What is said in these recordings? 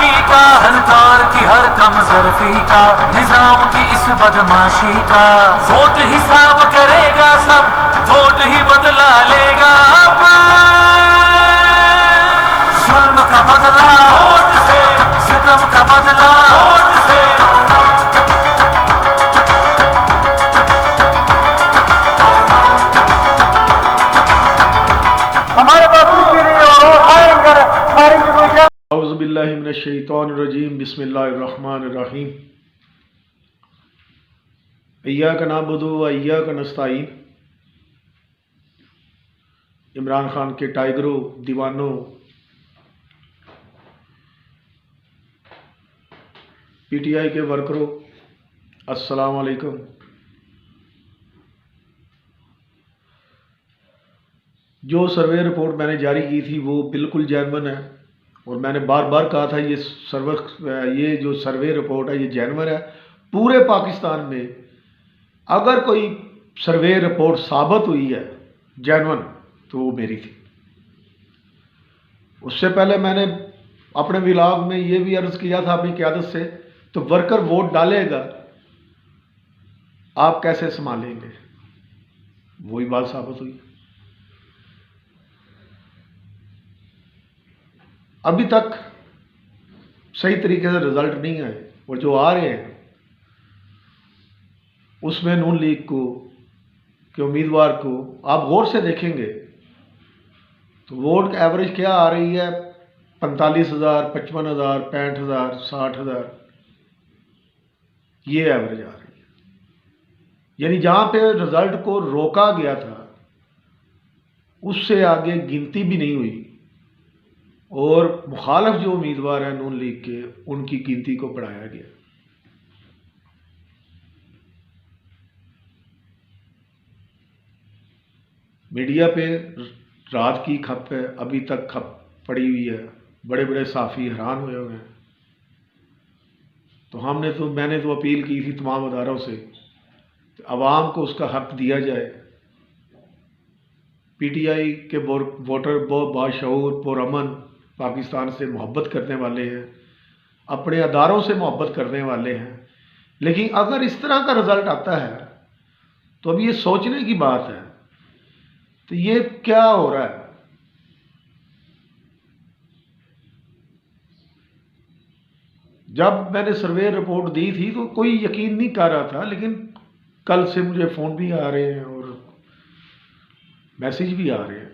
ترقی کا ہلکار کی ہر کم ظرفی کا نظام کی اس بدماشی کا ووٹ حساب کرے گا سب ووٹ ہی بدلا لے گا ظلم کا بدلہ ووٹ سے ستم کا بدلہ ووٹ سے ہمارے پاس اعوذ باللہ من الشیطان الرجیم بسم اللہ الرحمن الرحیم ایاک نعبد و ایاک نستعین عمران خان کے ٹائیگروں، دیوانوں، پی ٹی آئی کے ورکروں، السلام علیکم۔ جو سروے رپورٹ میں نے جاری کی تھی وہ بالکل جینون ہے، اور میں نے بار بار کہا تھا یہ جو سروے رپورٹ ہے یہ جینون ہے۔ پورے پاکستان میں اگر کوئی سروے رپورٹ ثابت ہوئی ہے جینون تو وہ میری تھی۔ اس سے پہلے میں نے اپنے ولاگ میں یہ بھی عرض کیا تھا اپنی قیادت سے، تو ورکر ووٹ ڈالے گا آپ کیسے سنبھالیں گے؟ وہی بات ثابت ہوئی۔ ابھی تک صحیح طریقے سے رزلٹ نہیں آئے، اور جو آ رہے ہیں اس میں نون لیگ کو کے امیدوار کو آپ غور سے دیکھیں گے تو ووٹ کا ایوریج کیا آ رہی ہے؟ 45,000، 55,000، 65,000، 60,000، یہ ایوریج آ رہی ہے۔ یعنی جہاں پہ رزلٹ کو روکا گیا تھا اس سے آگے گنتی بھی نہیں ہوئی، اور مخالف جو امیدوار ہیں نون لیگ کے ان کی گنتی کو بڑھایا گیا۔ میڈیا پہ رات کی کھپ ہے، ابھی تک کھپ پڑی ہوئی ہے، بڑے بڑے صحافی حیران ہوئے ہوئے ہیں۔ تو میں نے تو اپیل کی تھی تمام اداروں سے کہ عوام کو اس کا حق دیا جائے۔ پی ٹی آئی کے ووٹر بہت باشعور، پرامن، پاکستان سے محبت کرنے والے ہیں، اپنے اداروں سے محبت کرنے والے ہیں، لیکن اگر اس طرح کا رزلٹ آتا ہے تو اب یہ سوچنے کی بات ہے تو یہ کیا ہو رہا ہے؟ جب میں نے سروے رپورٹ دی تھی تو کوئی یقین نہیں کر رہا تھا، لیکن کل سے مجھے فون بھی آ رہے ہیں اور میسیج بھی آ رہے ہیں۔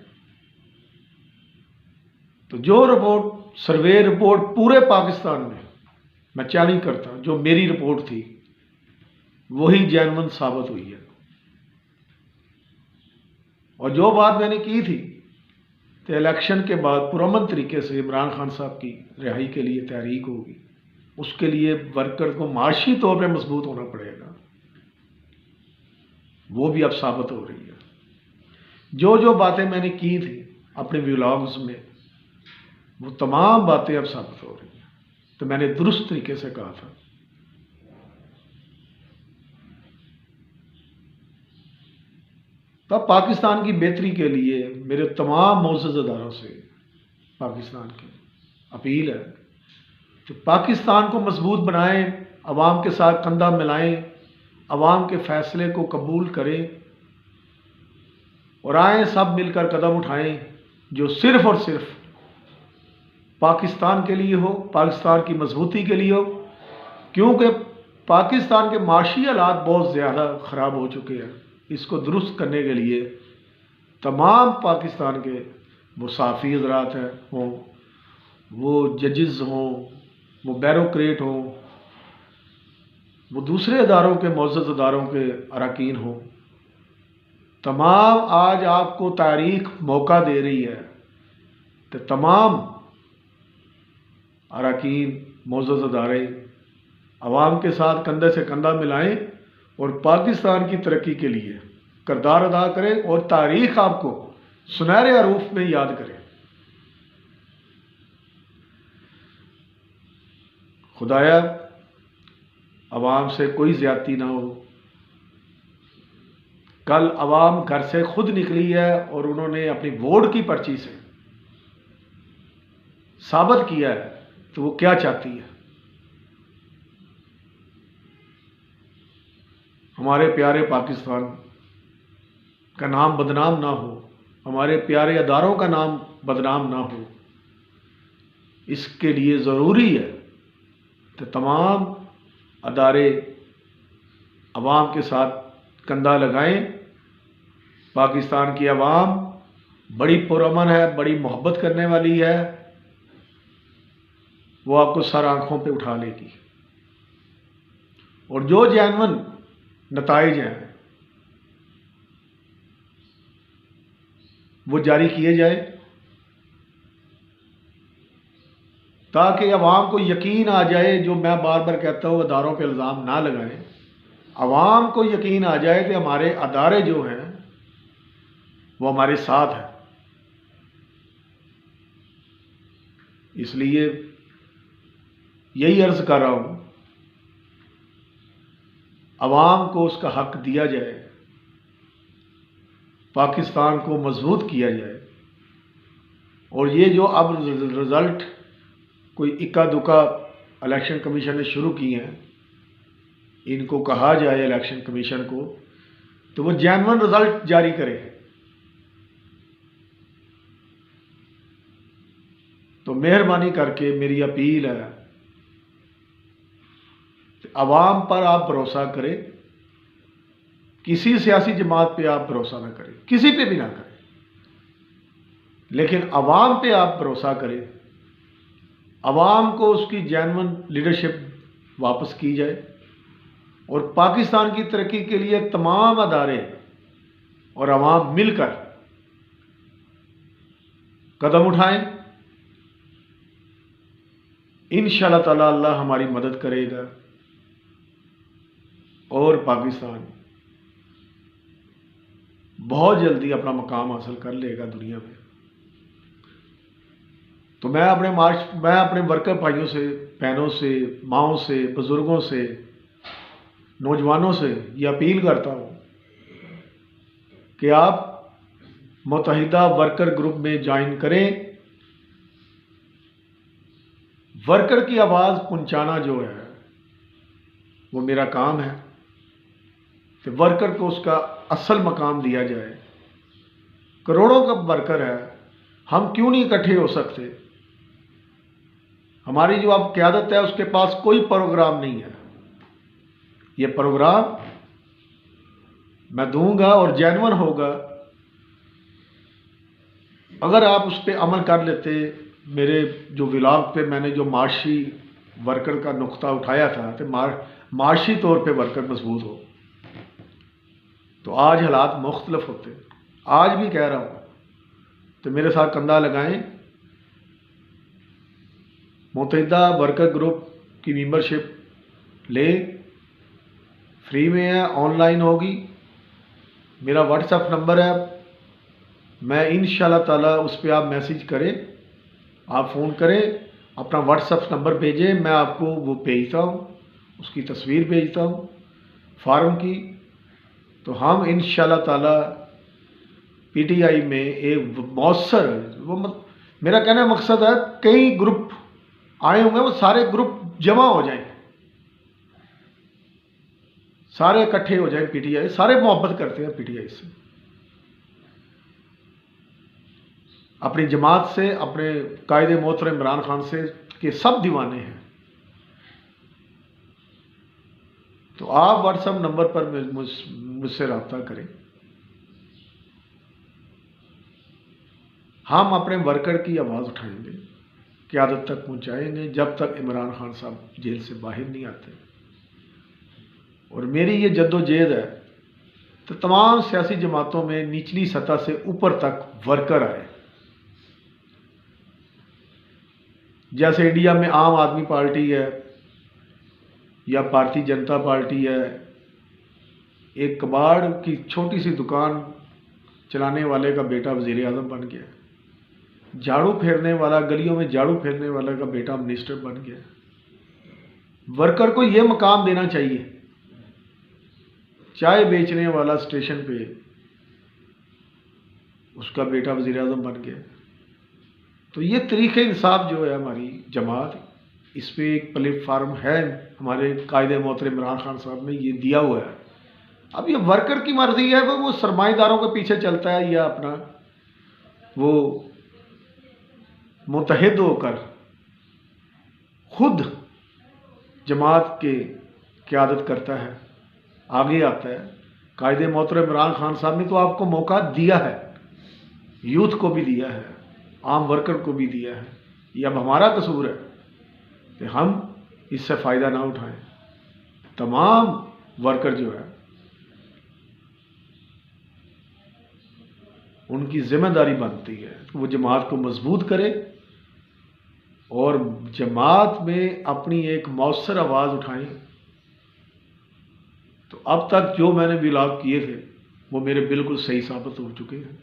تو جو رپورٹ، سروے رپورٹ پورے پاکستان میں چیلنج کرتا ہوں، جو میری رپورٹ تھی وہی جینون ثابت ہوئی ہے۔ اور جو بات میں نے کی تھی کہ الیکشن کے بعد پرامن طریقے سے عمران خان صاحب کی رہائی کے لیے تحریک ہوگی، اس کے لیے ورکر کو معاشی طور پہ مضبوط ہونا پڑے گا، وہ بھی اب ثابت ہو رہی ہے۔ جو باتیں میں نے کی تھی اپنے ولاگز میں وہ تمام باتیں اب ثابت ہو رہی ہیں۔ تو میں نے درست طریقے سے کہا تھا۔ تب پاکستان کی بہتری کے لیے میرے تمام معزز اداروں سے پاکستان کی اپیل ہے کہ پاکستان کو مضبوط بنائیں، عوام کے ساتھ کندھا ملائیں، عوام کے فیصلے کو قبول کریں، اور آئیں سب مل کر قدم اٹھائیں جو صرف اور صرف پاکستان کے لیے ہو، پاکستان کی مضبوطی کے لیے ہو، کیونکہ پاکستان کے معاشی حالات بہت زیادہ خراب ہو چکے ہیں۔ اس کو درست کرنے کے لیے تمام پاکستان کے وہ صحافی حضرات ہوں، وہ ججز ہوں، وہ بیوروکریٹ ہوں، وہ دوسرے اداروں کے معزز اداروں کے اراکین ہوں، تمام آج آپ کو تاریخ موقع دے رہی ہے کہ تمام اراکین، معزز ادارے عوام کے ساتھ کندھے سے کندھا ملائیں اور پاکستان کی ترقی کے لیے کردار ادا کریں، اور تاریخ آپ کو سنہرے حروف میں یاد کریں۔ خدایا عوام سے کوئی زیادتی نہ ہو۔ کل عوام گھر سے خود نکلی ہے اور انہوں نے اپنی ووٹ کی پرچی سے ثابت کیا ہے تو وہ کیا چاہتی ہے؟ ہمارے پیارے پاکستان کا نام بدنام نہ ہو، ہمارے پیارے اداروں کا نام بدنام نہ ہو، اس کے لیے ضروری ہے کہ تمام ادارے عوام کے ساتھ کندھا لگائیں۔ پاکستان کی عوام بڑی پرامن ہے، بڑی محبت کرنے والی ہے، وہ آپ کو سر آنکھوں پہ اٹھا لے گی، اور جو جینون نتائج ہیں وہ جاری کیے جائے تاکہ عوام کو یقین آ جائے۔ جو میں بار بار کہتا ہوں، اداروں پہ الزام نہ لگائیں، عوام کو یقین آ جائے کہ ہمارے ادارے جو ہیں وہ ہمارے ساتھ ہیں۔ اس لیے یہی عرض کر رہا ہوں، عوام کو اس کا حق دیا جائے، پاکستان کو مضبوط کیا جائے، اور یہ جو اب رزلٹ کوئی اکا دکا الیکشن کمیشن نے شروع کی ہیں، ان کو کہا جائے الیکشن کمیشن کو تو وہ جینون رزلٹ جاری کرے۔ تو مہربانی کر کے میری اپیل ہے، عوام پر آپ بھروسہ کریں، کسی سیاسی جماعت پہ آپ بھروسہ نہ کریں، کسی پہ بھی نہ کریں، لیکن عوام پہ آپ بھروسہ کریں، عوام کو اس کی جینون لیڈرشپ واپس کی جائے، اور پاکستان کی ترقی کے لیے تمام ادارے اور عوام مل کر قدم اٹھائیں۔ انشاءاللہ تعالی اللہ ہماری مدد کرے گا، اور پاکستان بہت جلدی اپنا مقام حاصل کر لے گا دنیا میں۔ تو میں اپنے ورکر بھائیوں سے، بہنوں سے، ماؤں سے، بزرگوں سے، نوجوانوں سے یہ اپیل کرتا ہوں کہ آپ متحدہ ورکر گروپ میں جوائن کریں۔ ورکر کی آواز پہنچانا جو ہے وہ میرا کام ہے، کہ ورکر کو اس کا اصل مقام دیا جائے۔ کروڑوں کا ورکر ہے، ہم کیوں نہیں اکٹھے ہو سکتے؟ ہماری جو اب قیادت ہے اس کے پاس کوئی پروگرام نہیں ہے۔ یہ پروگرام میں دوں گا اور جینون ہوگا اگر آپ اس پہ عمل کر لیتے۔ میرے جو ولاگ پہ میں نے جو معاشی ورکر کا نقطہ اٹھایا تھا کہ معاشی طور پہ ورکر مضبوط ہو، تو آج حالات مختلف ہوتے۔ آج بھی کہہ رہا ہوں، تو میرے ساتھ کندھا لگائیں، متحدہ ورکر گروپ کی ممبرشپ لیں، فری میں ہے، آن لائن ہوگی۔ میرا واٹس ایپ نمبر ہے، میں انشاءاللہ تعالی اس پہ آپ میسج کریں، آپ فون کریں، اپنا واٹس ایپ نمبر بھیجیں، میں آپ کو وہ بھیجتا ہوں، اس کی تصویر بھیجتا ہوں فارم کی۔ تو ہم انشاءاللہ تعالی پی ٹی آئی میں ایک مؤثر، میرا کہنے کا مقصد ہے کئی گروپ آئے ہوں گے، وہ سارے گروپ جمع ہو جائیں، سارے اکٹھے ہو جائیں پی ٹی آئی، سارے محبت کرتے ہیں پی ٹی آئی سے، اپنی جماعت سے، اپنے قائد محترم عمران خان سے، کہ سب دیوانے ہیں۔ تو آپ واٹس ایپ نمبر پر مجھ سے رابطہ کریں، ہم اپنے ورکر کی آواز اٹھائیں گے، قیادت تک پہنچائیں گے جب تک عمران خان صاحب جیل سے باہر نہیں آتے۔ اور میری یہ جد و جہد ہے تو تمام سیاسی جماعتوں میں نچلی سطح سے اوپر تک ورکر آئے۔ جیسے انڈیا میں عام آدمی پارٹی ہے یا بھارتی جنتا پارٹی ہے، ایک کباڑ کی چھوٹی سی دکان چلانے والے کا بیٹا وزیر اعظم بن گیا، جھاڑو پھیرنے والا، گلیوں میں جھاڑو پھیرنے والے کا بیٹا منسٹر بن گیا۔ ورکر کو یہ مقام دینا چاہیے۔ چائے بیچنے والا اسٹیشن پہ، اس کا بیٹا وزیر اعظم بن گیا۔ تو یہ طریقہ انصاف جو ہے ہماری جماعت اس پہ ایک پلیٹ فارم ہے ہمارے قائد محترم عمران خان صاحب نے یہ دیا ہوا ہے. اب یہ ورکر کی مرضی ہے وہ سرمایہ داروں کے پیچھے چلتا ہے یا اپنا وہ متحد ہو کر خود جماعت کے قیادت کرتا ہے، آگے آتا ہے. قائد محترم عمران خان صاحب نے تو آپ کو موقع دیا ہے، یوتھ کو بھی دیا ہے، عام ورکر کو بھی دیا ہے. یہ اب ہمارا قصور ہے کہ ہم اس سے فائدہ نہ اٹھائیں. تمام ورکر جو ہے ان کی ذمہ داری بنتی ہے کہ وہ جماعت کو مضبوط کرے اور جماعت میں اپنی ایک مؤثر آواز اٹھائیں. تو اب تک جو میں نے ولاگ کیے تھے وہ میرے بالکل صحیح ثابت ہو چکے ہیں.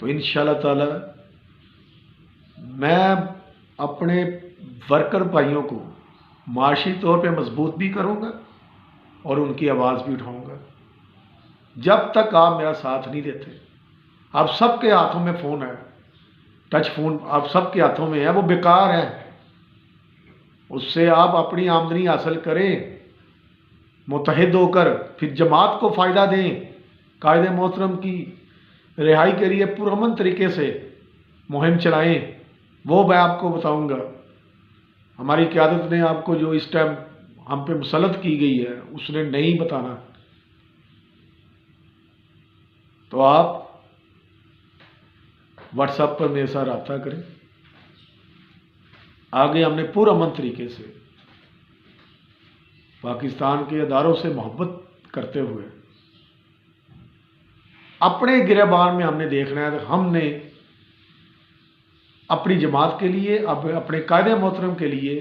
تو انشاءاللہ تعالی میں اپنے ورکر بھائیوں کو معاشی طور پہ مضبوط بھی کروں گا اور ان کی آواز بھی اٹھاؤں گا. جب تک آپ میرا ساتھ نہیں دیتے، آپ سب کے ہاتھوں میں فون ہے، ٹچ فون آپ سب کے ہاتھوں میں ہے، وہ بیکار ہے. اس سے آپ اپنی آمدنی حاصل کریں متحد ہو کر، پھر جماعت کو فائدہ دیں. قائد محترم کی رہائی کے لیے پرامن طریقے سے مہم چلائیں. وہ میں آپ کو بتاؤں گا. ہماری قیادت نے آپ کو جو اس ٹائم ہم پہ مسلط کی گئی ہے اس نے نہیں بتانا. تو آپ واٹس ایپ پر میرے ساتھ رابطہ کریں. آگے ہم نے پرامن طریقے سے پاکستان کے اداروں سے محبت کرتے ہوئے اپنے گریبان میں ہم نے دیکھنا ہے کہ ہم نے اپنی جماعت کے لیے، اپنے قائد محترم کے لیے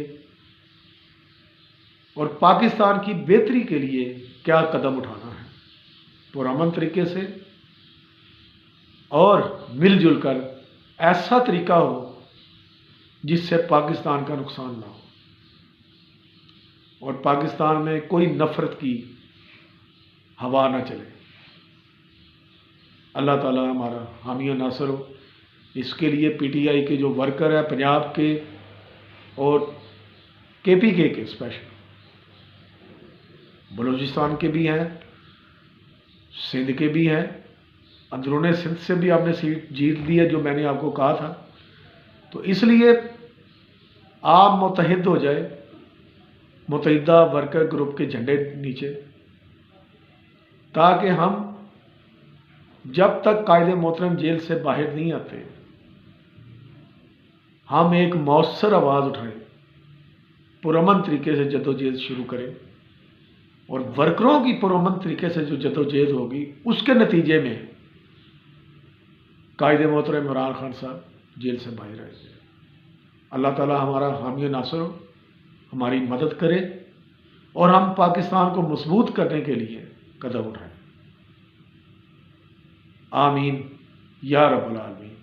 اور پاکستان کی بہتری کے لیے کیا قدم اٹھانا ہے. پرامن طریقے سے اور مل جل کر ایسا طریقہ ہو جس سے پاکستان کا نقصان نہ ہو اور پاکستان میں کوئی نفرت کی ہوا نہ چلے. اللہ تعالی ہمارا حامی و ناصر ہو. اس کے لیے پی ٹی آئی کے جو ورکر ہیں پنجاب کے اور کے پی کے اسپیشل بلوچستان کے بھی ہیں، سندھ کے بھی ہیں، اندرون سندھ سے بھی آپ نے سیٹ جیت لی ہے جو میں نے آپ کو کہا تھا. تو اس لیے آپ متحد ہو جائے متحدہ ورکر گروپ کے جھنڈے نیچے، تاکہ ہم جب تک قائد محترم جیل سے باہر نہیں آتے ہم ایک مؤثر آواز اٹھائیں، پرامن طریقے سے جدوجہد شروع کریں اور ورکروں کی پرامن طریقے سے جو جدوجہد ہوگی اس کے نتیجے میں قائد محترم عمران خان صاحب جیل سے باہر آئیں گے. اللہ تعالی ہمارا حامی و ناصر ہو، ہماری مدد کرے اور ہم پاکستان کو مضبوط کرنے کے لیے قدم اٹھائیں. آمین یا رب العالمین.